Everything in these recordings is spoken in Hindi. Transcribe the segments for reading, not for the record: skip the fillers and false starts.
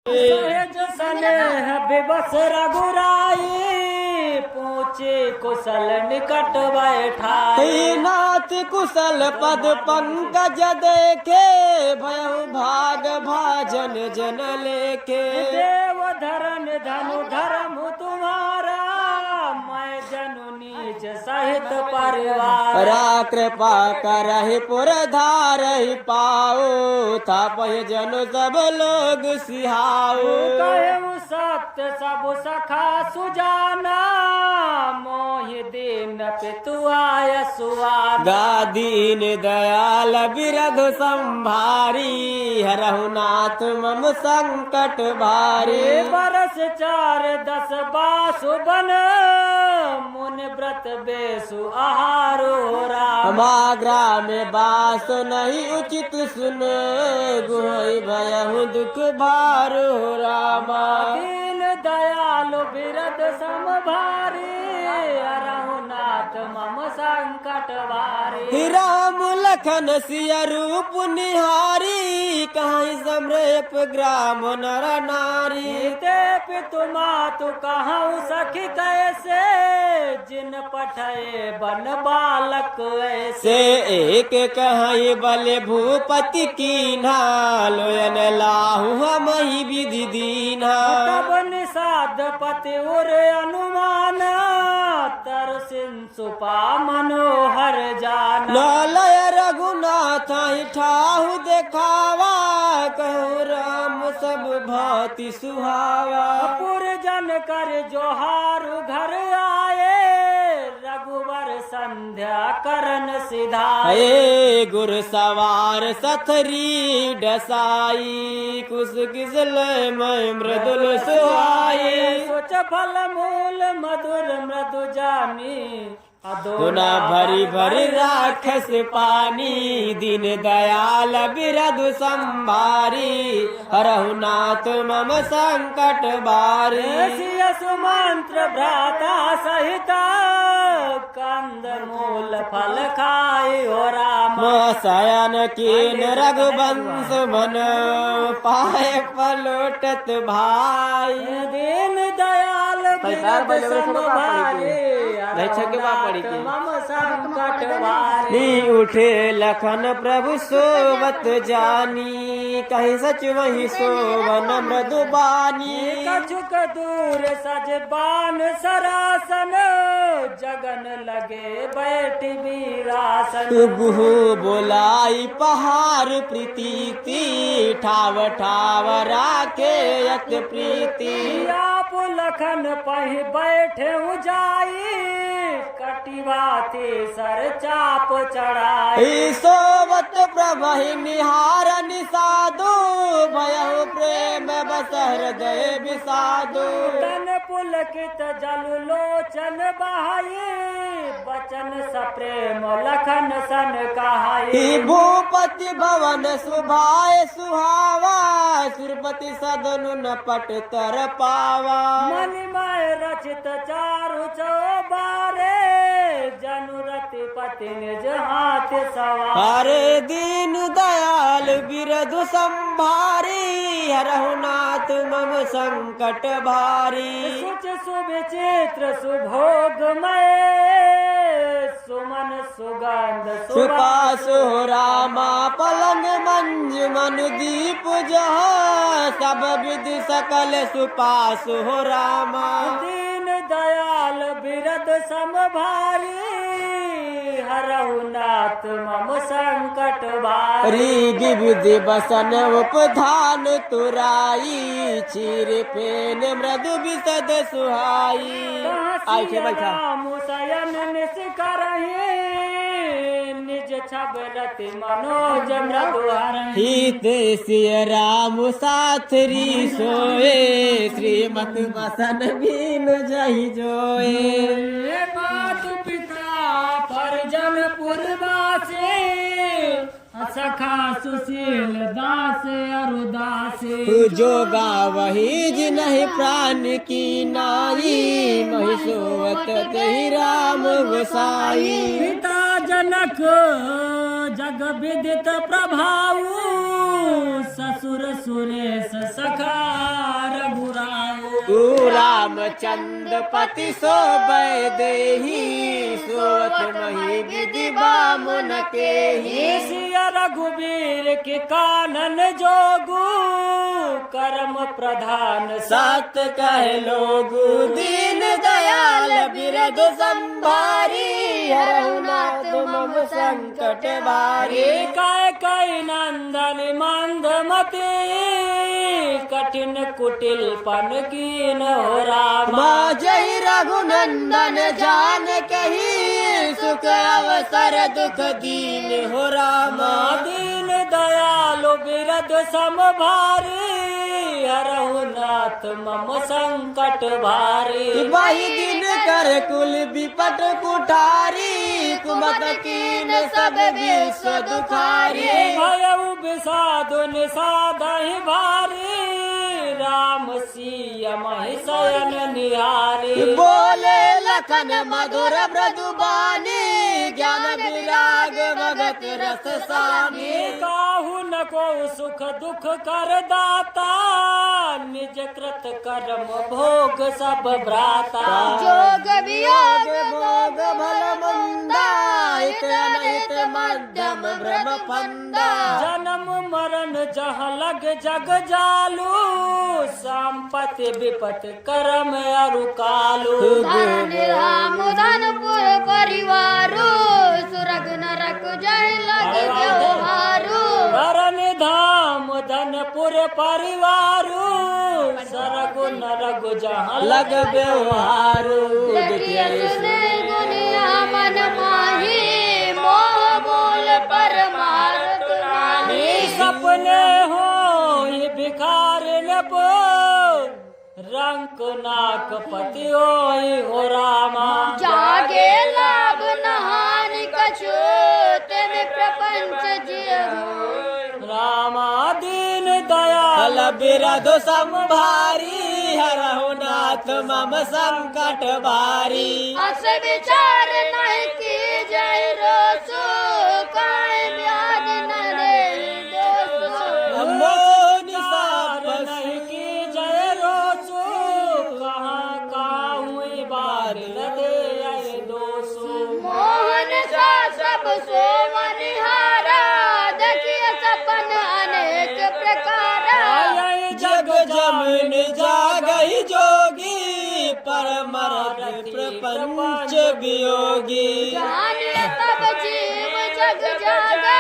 सहज स्नेह विवश रघुराई, पूछे कुशल निकट बैठाई। नाथ कुशल पद पंकज देखे, भयउ भाग भाजन जन लेखे। देव धरन धनु धर्म तुम्हारा, मैं जनु नीच सहित परिवार। कृपा करहि पुर धारहि पाओ, थापहि जनु सब लोग सिहाओ। कहु सत्य सब सखा सुजाना, मोहि दीन पितु आय सुआना। गादीन दयाल बिरधु संभारी, हरहु नाथ मम संकट भारी। बरस 4-10 बासु बन, मुनि व्रत बेसु आहारो राम। माग्रा में बास नहीं उचित सुन, गुहै भयहु दुख भारो रामा। दीन दयालु बिरध समभारी, हरहु नाथ मम संकट भारी। राम लखन सिय रूप निहारी, कहीं समरेप ग्राम नर नारी। ते पितु मातु कहूँ सखी कैसे, जिन पठये बन बालक ऐसे। से एक कहीं बल भूपति कीन्हा, लोयन लाहु हम ही विधि दीन्हा। तब निषाद पति उर अनुमान, तर सिंसुपा मनोहर जाना। नालय रघुनाथ ठाहु देखावा, कहु राम सब भांति सुहावा। पुरजन कर जोहारु घर आए, रघुवर संध्या करन सिधाए। गुर सवार सथरी डसाई, कुश किसल मैं मृदुल सुहाई। सोच फल मूल मधुर मृदु जानी, दुना भरी भरी राक्षस पानी। दीन दयाल बिरधु संभारी, हरहु नाथ मम संकट बारी। सुमंत्र भ्राता सहिता, कंद मूल फल खाई हो राम। शयन कीन रघुवंश मन, पाए पलोटत भाई। दीन दयाल बिरध संभारी, मम संकट भारी। उठे लखन प्रभु सोवत जानी, कहीं सच वही सोवन मृदुबानी। कछुक दूर सज बान सरासन, जगन लगे बैठ वीरासन। गुहु बोलाई पहाड़ प्रीति, ठाव ठाव राखे यत प्रीति। आप लखन पहि बैठे जाई, कटिवाते सर चाप चढ़ाई। सोवत प्रभहि निहार निसादु, भयहु प्रेम बस हृदय विषादु। तन पुलकित जल लोचन बहाई, बचन सप्रेम लखन सन कहाई। भूपति भवन सुभाए सुहावा, सुरपति सदनु न पट तर पावा। मणिमय रचित चारु चौबारे, जनुरति पति निज हाथ सवार। हरे दीन दयाल बिरधु संभारी, हरहु नाथ मम संकट भारी। सुच सुविचित्र सुभोगमय, सुमन सुगंध सुपासु रामा। पलंग मंजु मनु दीप जहाँ, सब विधि सकल सुपासु रामा। दीन दयाल बिरध समभारी, हरहु नाथ मम संकट भारी। विधि बसन उपधान तुराई, चीर पेन मृदु विशद सुहाई। राम शयन निस करहि, निज छब रति मनोज मृदु हरहि। हित सिय राम साथरी सोए, श्रीमत बसन बीन जहि जोए। मातु पिता परिजन पुरवासे, सखा सुशील दास अरुदासे। जो गावही जिनहि प्राण की नाई, महिषोवत तहि राम गोसाई। पिता जनक जग विदित प्रभाऊ, ससुर सुरेश सखा तू रामचंद्र पति सोबै देही सोत नहीं विधि बामुन के ही सिया रघुवीर के कानन जोगू कर्म प्रधान सत कह लोगु दीन दयाल बिरद संभारी हरहुनाथ मम संकट भारी काय काय नंदन मंदमती कठिन कुटिल पन कीन हो राम जय रघुनंदन जान कही सुख अवसर दुख दीन हो रामा दीन दयालु बिरद समभारी हरहुनाथ मम संकट भारी वही दिन कर कुल विपट कुठारी कुमत कीन सब विश्व दुखारी भयउ विषादु निषादहि भारी राम सिया महि शयन निहारी बोले लखन मधुर मृदुबानी ज्ञान विराग भगत रस सामी काहू न को सुख दुख कर दाता निज कृत कर्म भोग सब भ्राता जोग वियोग भोग भल मंदा हित अनहित मध्यम भ्रम फंदा जन्म मरण जहाँ लग जग जालू संपत्ति विपत कर्म अरु कालू धन राम धनपुर परिवारो सुरग नरक जय लग व्यवहारो वरण धाम धनपुर परिवारू सरगु नरगु जहाँ लग व्यवहारो देखिए सुने दुनिया मन माही मोह बोल परमार्थ नाही सपने हो ये भिखार नपो रंक नाक पति हो रामा जागे लाभ नहानि कछु तेने प्रपंच जियो रामा दीन दयाल फल बिरद संभारी हरहुनाथ मम संकट भारी अस विचार नहीं की जय रोसु काय ब्याज न दे दोसु मोह निसार निसार नहीं की जय रोसु कहाँ कहाँ हुई बार न दे आए दोसु मोहन सा सब सो मनिहारा देखिए सपन अनेक प्रकारा आए जग जमन जागई जोगी परमरथ प्रपंच वियोगी जाने तब जीव जग जागा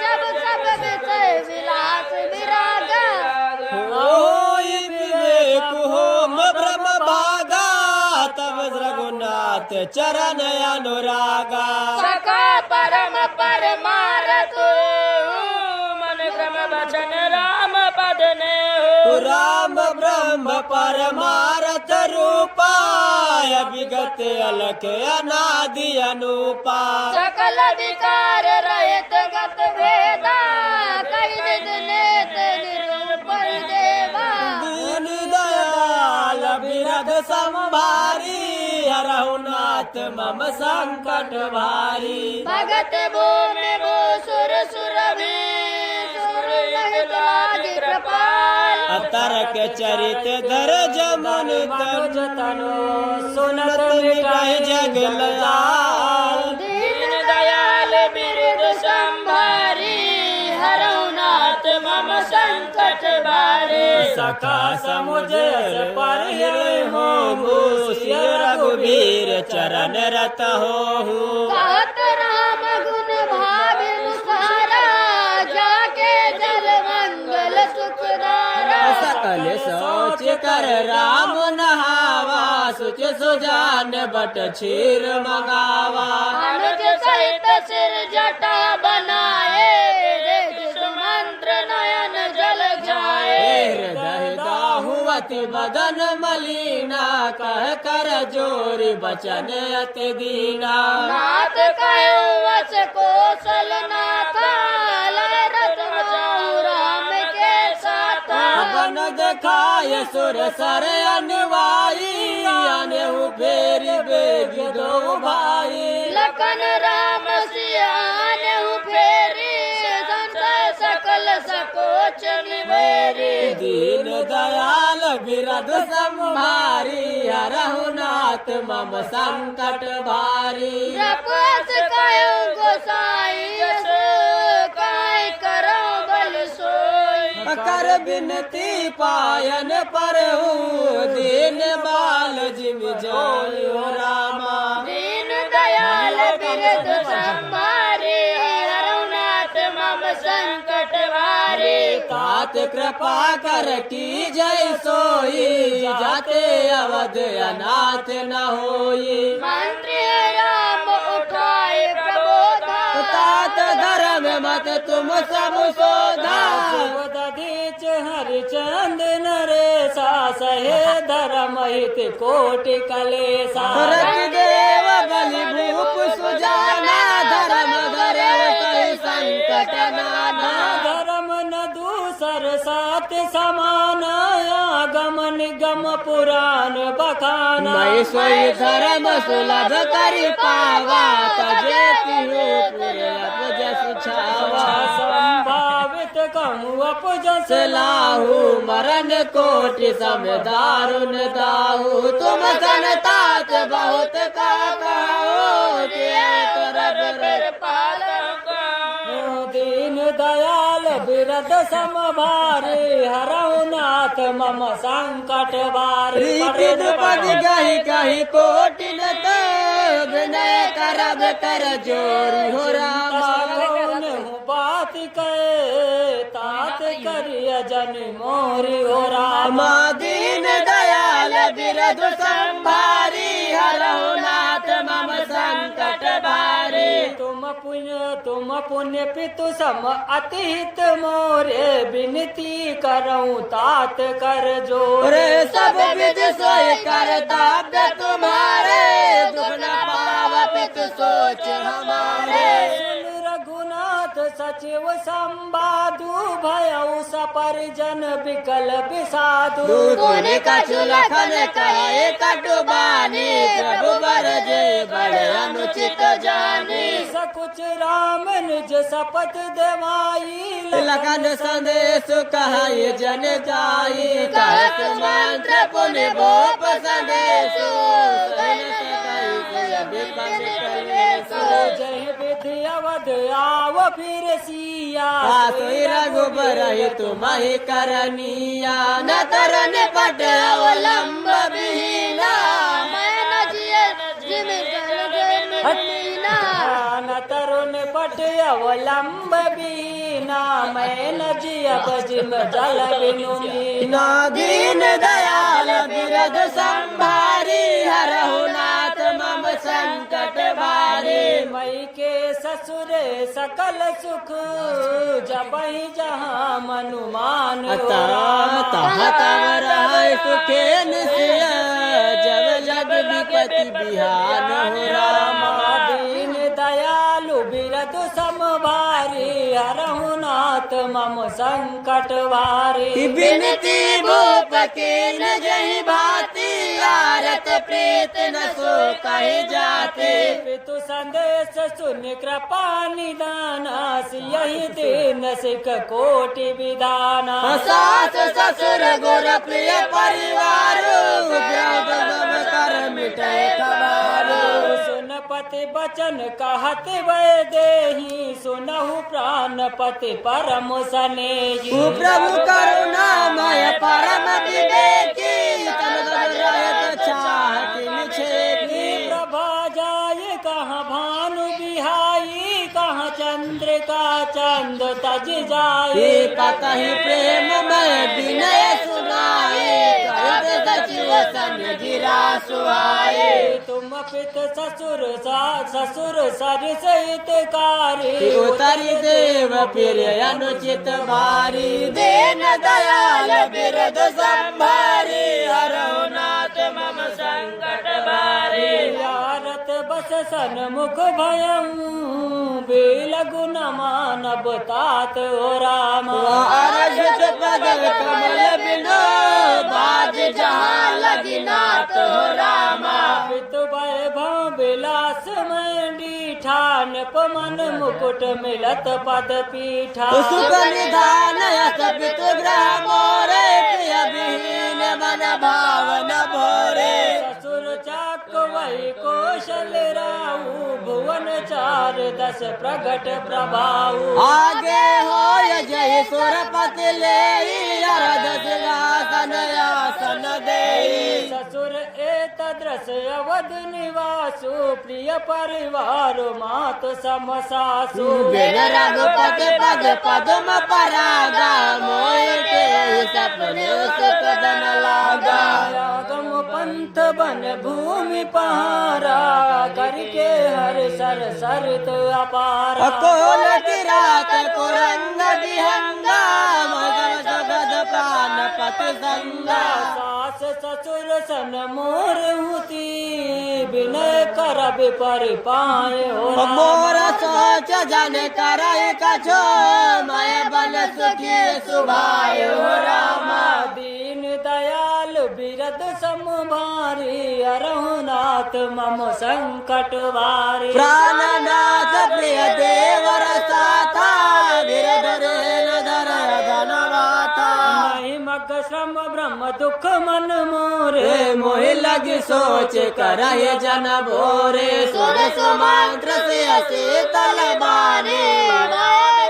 जब सब विषय विलास विरागा होई विवेक होम भ्रम भागा तब रघुनाथ चरण अनुरागा सका परम परमारथ मन भ्रम वचन राम पद ने हो राम ब्रह्म परमारथ रूपाय विगत अलख अनादि अनुपा सकल विकार रहित गत भेदा कई निज नेत निरूपण देवा दीन दयाल बिरद संभारी हरहुनाथ मम संकट भारी भगत भूमि भू सुर सुरभि सुर सहित लागी कृपाल अतरक चरित धर जमुन तन जतनो सुनत मिटाई जग लाल दीन दयाल बिरद संभारी हरहुनाथ मम संकट बारे सखा समुझ पर हो सिय रघुवीर चरण रत हो कहत राम गुण भाविनुसारा जाके जल मंगल सुखदारा सकल सोच कर राम नहावा सुच सुजान बट क्षीर मंगावा अनुज सहित सिर जटा बनाए देख सुमंत्र नयन जल जाए हृदय दाहुवति बदन मलिना कह कर जोरी बचन अति दीना नाथ कहो वस कौशल नाथा लय रथ जाऊं राम के साथा बन देखाय सुर सर अनवाई अनहु फेरी बेग दो भाई लखन राम सियान फेरी संत सकल सकोच निवेरी दीन दयाल बिरध संभारी हरहु नाथ मम संकट भारी जपत कयो गोसाई यस काय करो बल सोई कर बिनती पायन पर दीन बाल जिम जोई हो रामा दीन दयाल बिरध संभारे हरनाथ मम संकट भारे तात कृपा कर की जय सोई जाते अवध अनाथ न होई मंत्री राम उठाए प्रबोधा तात धर्म मत तुम सब सोधा दधीच हरिचंद नरेसा सहे धर्म हित कोटि कलेसा रति देव बलि भूप सुजाना धर्म धरे कई संकट नाना धर्म न दूसर सात समाना गम निगम पुराण बखाना मैं सोई धर्म सुलभ करि पावा तजे तिहु पुर अपजस छावा संभावित कहूँ अपजस लाहू मरण कोटि सम दारुण दाहू तुम संतात बहुत का कहो दीन दयाल बिरध समभारे हरहु नाथ मम संकट भारे पद पद गहि कहि कोटि न विनय करब कर जोरी हो रामा बात कहे तात करिय जन मोरी हो रामा दीन दयाल बिरध संभारी हरहु नाथ मम संकट भारी तुम पुण्य पितु सम अतिहित मोरे बिनती करऊं तात कर जोर रे सब विध सोई करताव्य तुम्हारे दुख न पाव पितु सोच हमारे सुन रघुनाथ सचिव संबाधु भयउ सपरिजन विकल विसाधु तूने कछु लखन कहे कटु बानी प्रभु बरजे बड़े अनुचित जानी सकुच राम निज शपथ देवाई लखन संदेश कहे जन जाई कहत मंत्र पुण्य भोप संदेश जय विधि अवध आव फिर सिया सोई रघुबर तुम ही करनिया न तरन पट अवलंब विहीना मैं न जिए जिम जल मीना न तरुण पट अवलंब बीना मैं न जियब जिम जल बिनु मीना दीन दयाल बिरध संभारी हरहु नाथ मम संकट भारी मई के ससुरे सकल सुख जबहि जहाँ मनुमान सुखेन सिया जब जग विपति बिहान हो रामा दीन दयालु बिरध समभारी हरहु नाथ मम संकट भारी बिनती भूप के न जही भाती आरत प्रीत न सो कही जाते पितु संदेश सुन कृपा निदाना यही दीन सिख कोटि विधाना सास ससुर गुर प्रिय परिवार कर मिटे खबारो सुन पति बचन कहत वै देही सुनहु प्राणपति परम सनेही प्रभु करुणामय परम विवेकी तन रहत चाहति निछेकी प्रभा जाय कहाँ भानु बिहाई कहाँ चंद्रिका चंद तज जाए कतहि प्रेम में विनय सुनाए कहत सचिव सन गिरा सुहाए तुम पित ससुर ससुर सर सहित कारी उतरी देव फिर अनुचित भारी देन दयाल बिरध संभारी हरहु नाथ मम संकट भारी यारत बस सन्मुख भयं बेलगु न मानव तात ओ राम अरजत पद कमल बिनो बाज जहाँ लगी नाथ हो रामा पितु वैभव विलास मंडी ठान पमन मुकुट मिलत पद पीठा सुख निधान यस पितु ग्रह मोरे प्रिय विहीन मन भावन भोरे ससुर चाक वही कौशल राहु भुवन चार दस प्रगट प्रभाऊ आगे हो जय सुरपति ले अरद सिंहासन आसन दे ससुर एतद्रस अवध निवासु प्रिय परिवार मात सम सासु बिन रघुपति पद पद्म परागा मोय के सपने सुख धन लागा आगम पंथ बन भूमि पहारा करके हर सर सरित अपार अकोल किरात कुरंग विहंगा मगन जगद प्राण पति संगा सास ससुर सन मोर हुती विनय करब परिपाय हो मोर सोच जन करई कछो मैं बन सुखी सुभाय हो रामा दीन दयाल बिरद समभारी अरहुनाथ मम संकट वारी प्राणनाथ प्रिय देवर साथा वीरधरेन धर धनवाता महिमग श्रम ब्रह्म दुख मन मोरे मोहि लगी सोच करहि जन भोरे सुर सुमंत्र से शीतल बारे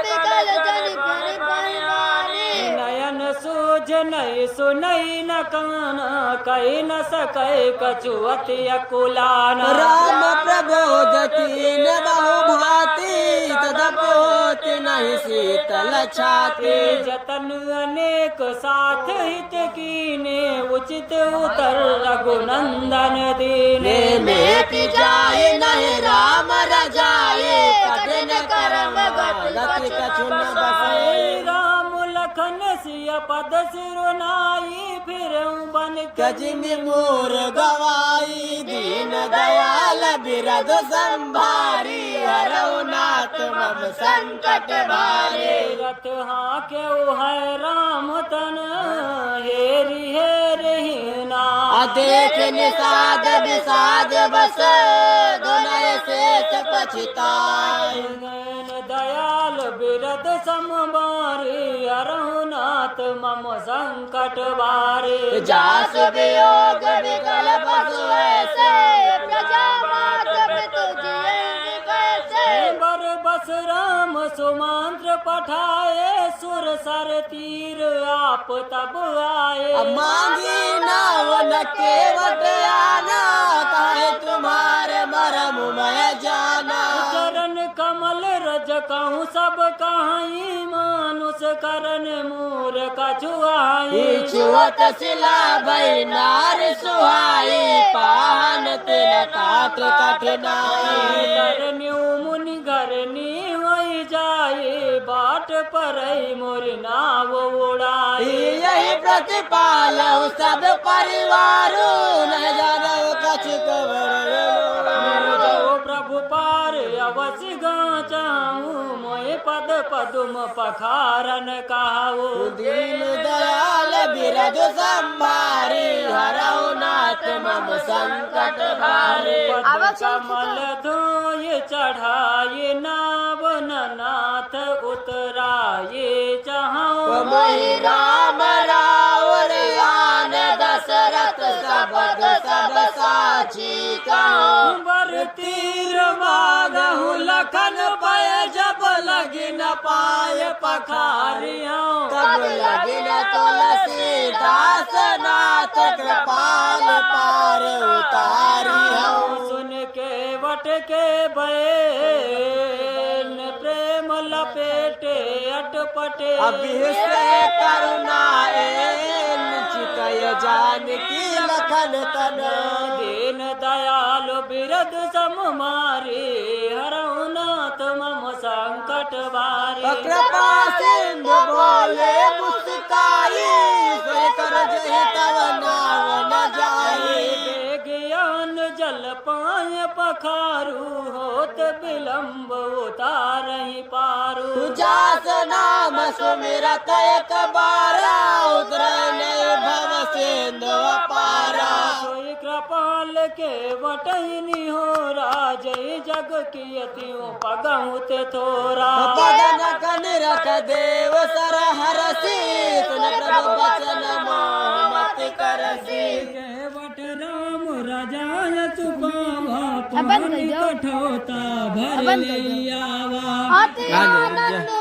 विकल जन कर परिवारे नयन सूझ नहीं सुनई न काना कही न सकै कछुअति अकुलान राम प्रबोध तीन बहु भांति तदपोति नहीं शीतल छाती जतन अनेक साथ हित कीने उचित उतर रघुनंदन दीने मेति जाए नहीं राम रजाए कठिन कर्म गति कछु न बसाए राम लखन सिय पद सिरुनाई फिर बन कजि मोर गवाई दीन दयाल बिरद संभारी हरहुनाथ मम संकट भारे रथ हाँ क्यों है राम तन हेरी हेरी ना अदेख निषाद विषाद बस दुनय शेष पछताए नयन दयाल बिरद समबारी अरहुनाथ मम संकट बारे जास वियोग विकल पशु ऐसे प्रजा मात पितु जियेंगे कैसे बर बस राम सुमंत्र पठाए सुर सर तीर आप तब आए मांगी नावन केवट आना कहे तुम्हारे मरम मैं जाना चरण कमल रज कहूँ सब कहाई मानुष करन मूर कछुआई छुअत सिला भई नार सुहाई पान तिन काट कठिनाई तरन्यू मुनि घरनी होई जाए बाट परई मोर नाव उड़ाई यही प्रतिपाल सब परिवारो न जानो कछु जो प्रभु पार अवश्य गाचाऊं मोए पद पदुम पखारन कहाऊ दीन दयाल बिरद संभारी हरहुनाथ मम संकट भारे पद कमल धोय चढ़ाए नावन नाथ उतराए चाहूं मोहि राम रावण आन दशरथ सबद सब साची कहूँ बर तीर मांगहु लखन पय जब लगी न पाए पखारियों कब लगी न तुलसीदास नाथ कृपाल पार उतारी हूँ सुन के वट के बैन प्रेम लपेटे अटपटे अभिषे करुणा चितय जानकी लखन तन दीन दयाल बिरद सम मारे हरहुनाथ मम संकट बारे कृपा सिंधु बोले मुस्काई सोई कर जहि तव नाव न जाई ज्ञान जल पाए पखारू होत विलंब उतारहि पारू जास नाम सुमिरत एक बारा उतरने भव सिंधु अपारा सोई कृपाल के वटहिनी हो राजय जग कियतियों पगहुत थोरा पदन कन रख देव सर हरसी सुन प्रभु वचन मोह मत कर बंद कर दो कठोता भर बंद कर ले दो। आवा अति आनंद